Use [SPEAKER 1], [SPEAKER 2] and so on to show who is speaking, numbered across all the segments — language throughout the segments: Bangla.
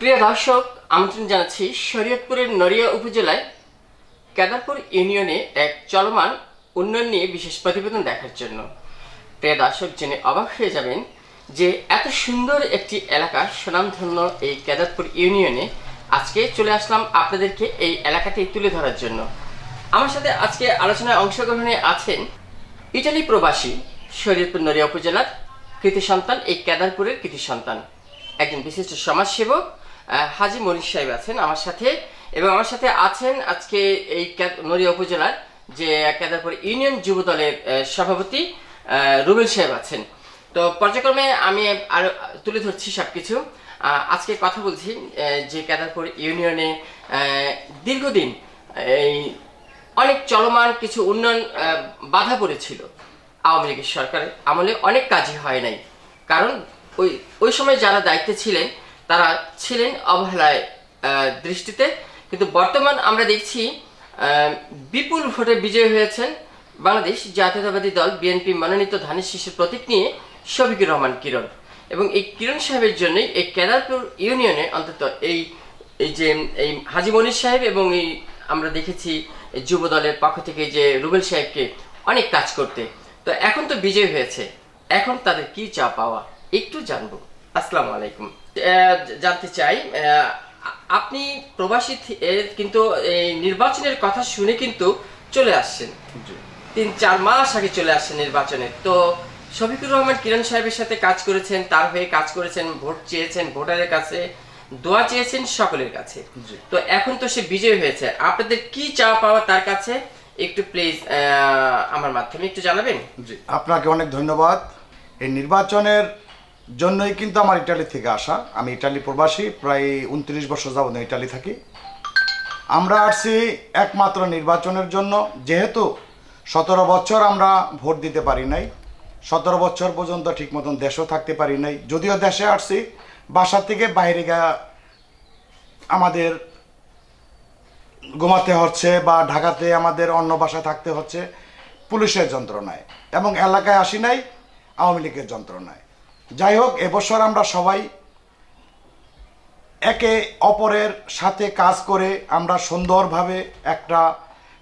[SPEAKER 1] প্রিয় দর্শক, আমন্ত্রণ জানাচ্ছি শরীয়তপুরের নড়িয়া উপজেলায় কেদারপুর ইউনিয়নে এক চলমান উন্নয়ন নিয়ে বিশেষ প্রতিবেদন দেখার জন্য। প্রিয় দর্শক, জেনে অবাক হয়ে যাবেন যে এত সুন্দর একটি এলাকা, সুনামধন্য এই কেদারপুর ইউনিয়নে আজকে চলে আসলাম আপনাদেরকে এই এলাকাটি তুলে ধরার জন্য। আমার সাথে আজকে আলোচনায় অংশগ্রহণে আছেন ইটালি প্রবাসী, শরীয়তপুর নড়িয়া উপজেলার কৃতি সন্তান, এই কেদারপুরের কৃতি সন্তান, একজন বিশিষ্ট সমাজসেবক হাজি মনির সাহেব আছেন আমার সাথে, এবং আমার সাথে আছেন আজকে এই নড়িয়া উপজেলার যে কেদারপুর ইউনিয়ন যুব দলের সভাপতি রুবেল সাহেব আছেন। তো পর্যায়ক্রমে আমি আরো তুলে ধরছি সবকিছু। আজকে কথা বলছি যে কেদারপুর ইউনিয়নে দীর্ঘদিন এই অনেক চলমান কিছু উন্নয়ন বাধা পড়েছিল। আওয়ামী লীগের সরকারের আমলে অনেক কাজই হয় নাই, কারণ ওই সময় যারা দায়িত্বে ছিলেন তারা ছিলেন অবহেলায় দৃষ্টিতে। কিন্তু বর্তমান আমরা দেখছি বিপুল ভোটে বিজয়ী হয়েছেন বাংলাদেশ জাতীয়তাবাদী দল বিএনপি মনোনীত ধানের শীষের প্রতীক নিয়ে শফিকুর রহমান কিরণ, এবং এই কিরণ সাহেবের জন্যই এই কেদারপুর ইউনিয়নে অন্তত এই যে এই হাজি মনির সাহেব এবং এই আমরা দেখেছি যুব দলের পক্ষ থেকে যে রুবেল সাহেবকে অনেক কাজ করতে। তো এখন তো বিজয় হয়েছে, এখন তাদের কি চা পাওয়া একটু জানবো। আসসালামু আলাইকুম। জানতে চাই, আপনি প্রবাসী কিন্তু এই নির্বাচনের কথা শুনে কিন্তু চলে আসছেন, 3-4 মাস আগে চলে আসছেন নির্বাচনে। তো শফিকুর রহমান কিরণ সাহেবের সাথে কাজ করেছেন, তার হয়ে কাজ করেছেন, ভোট চেয়েছেন ভোটারের কাছে, দোয়া চেয়েছেন সকলের কাছে। তো এখন তো সে বিজয় হয়েছে, আপনাদের কি চাওয়া পাওয়া তার কাছে একটু প্লিজ আমার মাধ্যমে একটু জানাবেন।
[SPEAKER 2] জি, আপনাকে অনেক ধন্যবাদ। এই নির্বাচনের জন্যই কিন্তু আমার ইটালি থেকে আসা। আমি ইটালি প্রবাসী, প্রায় 29 বছর যাবত ইটালি থাকি। আমরা আসছি একমাত্র নির্বাচনের জন্য, যেহেতু 17 বছর আমরা ভোট দিতে পারি নাই, 17 বছর পর্যন্ত ঠিক মতন দেশেও থাকতে পারি নাই। যদিও দেশে আসছি, বাসা থেকে বাইরে আমাদের ঘুমাতে হচ্ছে, বা ঢাকাতে আমাদের অন্য বাসায় থাকতে হচ্ছে পুলিশের যন্ত্রণায়, এবং এলাকায় আসি নাই আওয়ামী লীগের যন্ত্রণায়। যাই হোক, এবছর আমরা সবাই একে অপরের সাথে কাজ করে আমরা সুন্দরভাবে একটা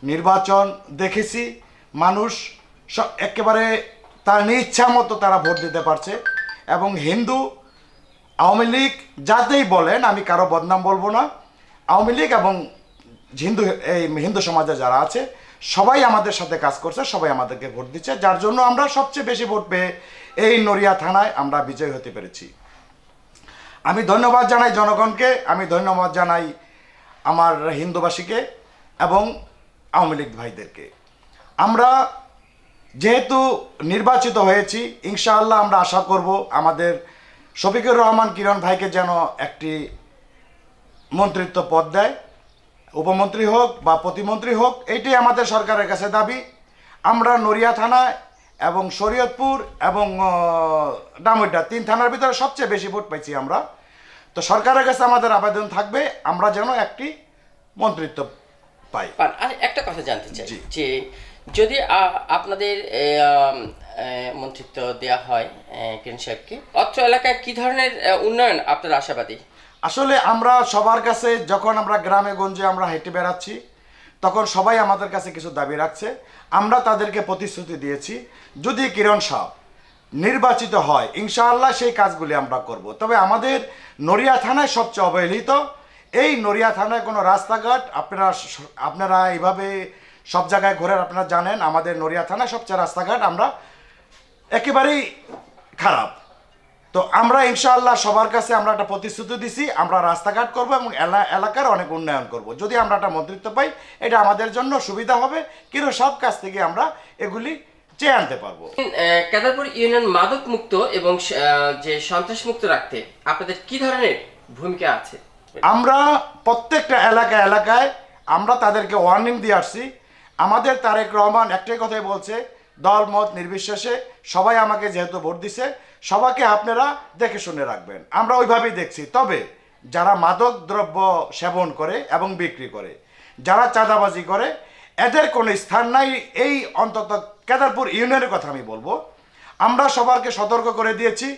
[SPEAKER 2] নির্বাচন দেখেছি। মানুষ একেবারে তার ইচ্ছা মতো তারা ভোট দিতে পারছে, এবং হিন্দু আওয়ামী লীগ যাতেই বলেন, আমি কারো বদনাম বলবো না, আওয়ামী লীগ এবং হিন্দু সমাজে যারা আছে সবাই আমাদের সাথে কাজ করছে, সবাই আমাদেরকে ভোট দিচ্ছে, যার জন্য আমরা সবচেয়ে বেশি ভোট পেয়ে এই নড়িয়া থানায় আমরা বিজয়ী হতে পেরেছি। আমি ধন্যবাদ জানাই জনগণকে, আমি ধন্যবাদ জানাই আমার হিন্দুবাসীকে এবং আওয়ামী লীগ ভাইদেরকে। আমরা যেহেতু নির্বাচিত হয়েছি, ইনশাআল্লাহ আমরা আশা করব আমাদের শফিকুর রহমান কিরণ ভাইকে যেন একটি মন্ত্রিত্ব পদ দেয়, উপমন্ত্রী হোক বা প্রতিমন্ত্রী হোক, এইটাই আমাদের সরকারের কাছে দাবি। আমরা নড়িয়া থানায় এবং শরীয়তপুর এবং ডামুড্ডা 3 থানার ভিতরে সবচেয়ে বেশি ভোট পাইছি আমরা। তো সরকারের কাছে আমাদের আবেদন থাকবে আমরা যেন একটি মন্ত্রিত্ব পাই।
[SPEAKER 1] আর একটা কথা জানতে চাই যে যদি আপনাদের মন্ত্রিত্ব দেওয়া হয় কিরণ সাহেবকে, অত্র এলাকায় কি ধরনের উন্নয়ন আপনারা আশাবাদী?
[SPEAKER 2] আসলে আমরা সবার কাছে, যখন আমরা গ্রামে গঞ্জে আমরা হেঁটে বেড়াচ্ছি, তখন সবাই আমাদের কাছে কিছু দাবি রাখছে। আমরা তাদেরকে প্রতিশ্রুতি দিয়েছি, যদি কিরণ সাহেব নির্বাচিত হয় ইনশাআল্লাহ সেই কাজগুলি আমরা করব। তবে আমাদের নড়িয়া থানায় সবচেয়ে অবহেলিত এই নড়িয়া থানায় কোনো রাস্তাঘাট, আপনারা এইভাবে সব জায়গায় ঘোরেন, আপনারা জানেন আমাদের নড়িয়া থানায় সবচেয়ে রাস্তাঘাট আমরা একেবারেই খারাপ। তো আমরা ইনশাআল্লাহ সবার কাছে আমরা একটা প্রতিশ্রুতি দিছি, আমরা রাস্তাঘাট করব এবং এলাকার অনেক উন্নয়ন করব। যদি আমরা একটা মন্ত্রিত্ব পাই, এটা আমাদের জন্য সুবিধা হবে, কিন্তু সব কাছ থেকে আমরা এগুলি চেয়ে আনতে পারবো।
[SPEAKER 1] কেদারপুর ইউনিয়ন মাদক মুক্ত এবং যে সন্ত্রাস মুক্ত রাখতে আপনাদের কি ধরনের ভূমিকা আছে?
[SPEAKER 2] আমরা প্রত্যেকটা এলাকায় আমরা তাদেরকে ওয়ার্নিং দিয়ে আসছি। আমাদের তারেক রহমান একটাই কথাই বলছে, দল মত নির্বিশেষে সবাই আমাকে যেহেতু ভোট দিছে, সবাইকে আপনারা দেখে শুনে রাখবেন। আমরা ওইভাবেই দেখছি। তবে যারা মাদক দ্রব্য সেবন করে এবং বিক্রি করে, যারা চাঁদাবাজি করে, এদের কোনো স্থান নাই এই অন্তত কেদারপুর ইউনিয়নের কথা আমি বলবো। আমরা সবাইকে সতর্ক করে দিয়েছি,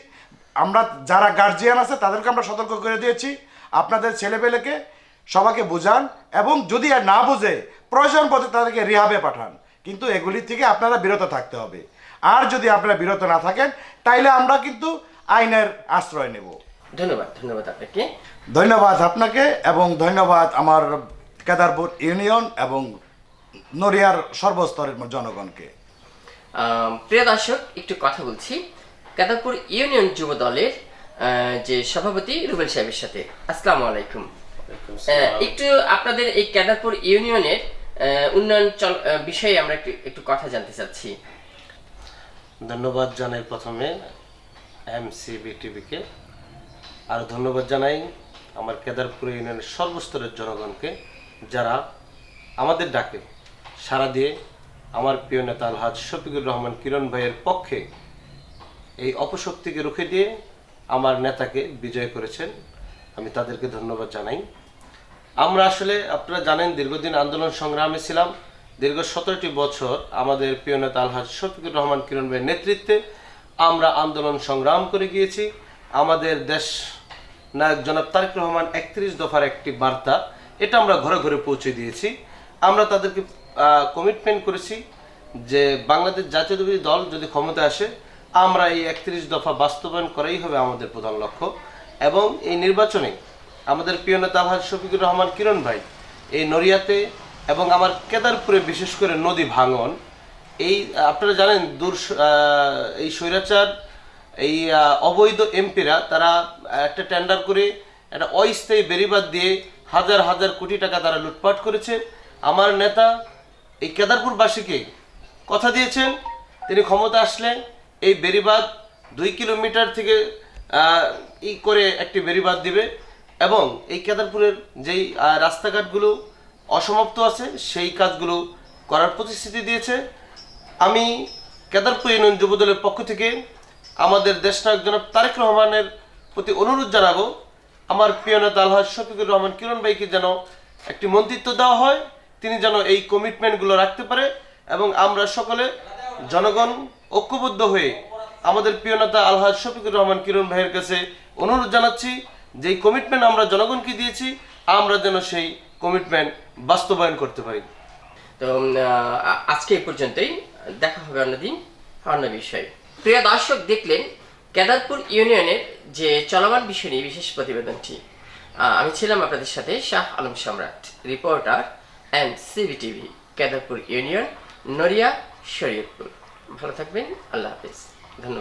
[SPEAKER 2] আমরা যারা গার্জিয়ান আছে তাদেরকে আমরা সতর্ক করে দিয়েছি। আপনাদের ছেলেপেলেকে সবাইকে বোঝান, এবং যদি আর না বুঝে প্রয়োজন পড়ে তাদেরকে রিহাবে পাঠান, কিন্তু এগুলি থেকে আপনারা বিরত থাকতে হবে। আর যদি আপনারা বিরত না থাকেন তাইলে আমরা কিন্তু আইনের আশ্রয় নেব।
[SPEAKER 1] ধন্যবাদ, ধন্যবাদ আপনাকে।
[SPEAKER 2] ধন্যবাদ আপনাকে, এবং ধন্যবাদ আমার কেদারপুর ইউনিয়ন এবং নড়িয়ার সর্বস্তরের জনগণকে।
[SPEAKER 1] প্রিয় দর্শক, একটু কথা বলছি কেদারপুর ইউনিয়ন যুব দলের যে সভাপতি রুবেল সাহেবের সাথে। আসসালামু আলাইকুম। একটু আপনাদের এই কেদারপুর ইউনিয়নের উন্নয়ন বিষয়ে আমরা একটু কথা জানতে চাচ্ছি।
[SPEAKER 3] ধন্যবাদ জানাই প্রথমে MCBTV-কে, আর ধন্যবাদ জানাই আমার কেদারপুর ইউনিয়নের সর্বস্তরের জনগণকে, যারা আমাদের ডাকে সাড়া দিয়ে আমার প্রিয় নেতা আলহাজ শফিকুর রহমান কিরণ ভাইয়ের পক্ষে এই অপশক্তিকে রুখে দিয়ে আমার নেতাকে বিজয় করেছেন। আমি তাদেরকে ধন্যবাদ জানাই। আমরা আসলে আপনারা জানেন দীর্ঘদিন আন্দোলন সংগ্রামে ছিলাম। দীর্ঘ 17টি বছর আমাদের প্রিয় নেতা আলহাজ শফিকুর রহমান কিরণ ভাইয়ের নেতৃত্বে আমরা আন্দোলন সংগ্রাম করে গিয়েছি। আমাদের দেশ নায়ক জনাব তারেক রহমান 31 দফার একটি বার্তা, এটা আমরা ঘরে ঘরে পৌঁছে দিয়েছি। আমরা তাদেরকে কমিটমেন্ট করেছি যে বাংলাদেশ জাতীয়তাবাদী দল যদি ক্ষমতায় আসে, আমরা এই 31 দফা বাস্তবায়ন করাই হবে আমাদের প্রধান লক্ষ্য। এবং এই নির্বাচনে আমাদের প্রিয় নেতা আলহাজ শফিকুর রহমান কিরণ ভাই এই নড়িয়াতে এবং আমার কেদারপুরে, বিশেষ করে নদী ভাঙন, এই আপনারা জানেন এই স্বৈরাচার এই অবৈধ এমপিরা তারা একটা টেন্ডার করে একটা অস্থায়ী বেড়িবাঁধ দিয়ে হাজার হাজার কোটি টাকা তারা লুটপাট করেছে। আমার নেতা এই কেদারপুরবাসীকে কথা দিয়েছেন, তিনি ক্ষমতা আসলে এই বেড়িবাঁধ 2 কিলোমিটার থেকে করে একটি বেড়িবাঁধ দিবে, এবং এই কেদারপুরের যেই রাস্তাঘাটগুলো অসমাপ্ত আছে সেই কাজগুলো করার প্রতিশ্রুতি দিয়েছে। আমি কেদারপুর ইউনিয়ন যুবদলের পক্ষ থেকে আমাদের দেশনায়ক জনাব তারেক রহমানের প্রতি অনুরোধ জানাবো, আমার প্রিয় নেতা আলহাজ শফিকুর রহমান কিরণ ভাইকে যেন একটি মন্ত্রিত্ব দেওয়া হয়, তিনি যেন এই কমিটমেন্টগুলো রাখতে পারে, এবং আমরা সকলে জনগণ ঐক্যবদ্ধ হয়ে আমাদের প্রিয় নেতা আলহাজ শফিকুর রহমান কিরণ ভাইয়ের কাছে অনুরোধ জানাচ্ছি যে এই কমিটমেন্ট আমরা জনগণকে দিয়েছি, আমরা যেন সেই কমিটমেন্ট বাস্তবায়ন করতে পারি।
[SPEAKER 1] তো আজকে এই পর্যন্তই, দেখা হবে অন্যদিন অন্য বিষয়। প্রিয় দর্শক, দেখলেন কেদারপুর ইউনিয়নের যে চলমান বিষয় নিয়ে বিশেষ প্রতিবেদনটি। আমি ছিলাম আপনাদের সাথে শাহ আলম সম্রাট, রিপোর্টার MCBTV, কেদারপুর ইউনিয়ন, নড়িয়া, শরীয়তপুর। ভালো থাকবেন, আল্লাহ হাফেজ, ধন্যবাদ।